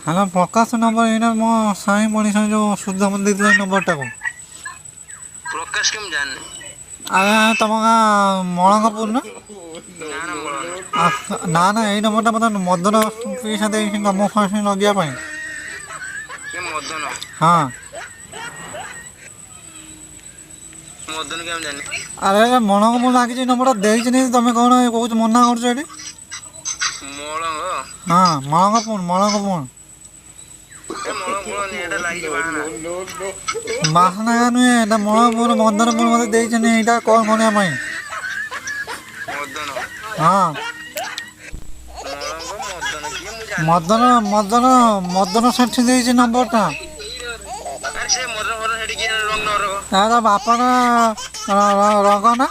Hello ପ୍ରକାଶ number ଏଇଟା ମୋ ସାଇଁ ମଣିଷ ଯେଉଁ ସୁଦ୍ଧ ମତେ ଦେଇଥିଲା ଏଇ ନମ୍ବରଟାକୁ। ପ୍ରକାଶ କେମିତି ଜାଣିନି? ଆରେ ତମ ଗାଁ ମଳଙ୍ଗପୁର ନା? ନା ନା ମୋର ନା ନା ଏଇ ନମ୍ବରଟା ମୋତେ ମଦନ ପଇସା ଦେଇଛି ତମ ଫୋନ୍ ଲଗେଇବା ପାଇଁ। କିଏ ମଦନ? ହଁ ମଦନ କେମିତି ଜାଣିନି? ଆରେ ମଳଙ୍ଗପୁର ଲାଗିଛି ଏଇ ନମ୍ବରଟା ଦେଇଛି ନି ତମେ କ'ଣ କହୁଛ ମନା କରୁଛ ଏଠି? ମଳଙ୍ଗ? ହଁ ମଳଙ୍ଗପୁର ମଳଙ୍ଗପୁର। ଏ ମଳଙ୍ଗ ଫଳଙ୍ଗ ଏଇଟା ଲାଗିଛି ବାହାନା। ବାହାନା ନୁହେଁ ଏଇଟା ମଳଙ୍ଗପୁର ମଦନପୁର ମୋତେ ଦେଇଛନ୍ତି ଏଇଟା କ'ଣ କରିବା ପାଇଁ। ମଦନ? ହଁ ମଳଙ୍ଗ ମଦନ କିଏ ମୁଁ ଜାଣିନି। ମଦନ ମଦନ ମଦନ ସେଠି ଦେଇଛି ନମ୍ବରଟା। ଆରେ ସେ ମଦନ ଫଦନ ସେଠି କିଏ ରଙ୍ଗ? ତା ବାପା ନା ରଙ୍ଗ ନା?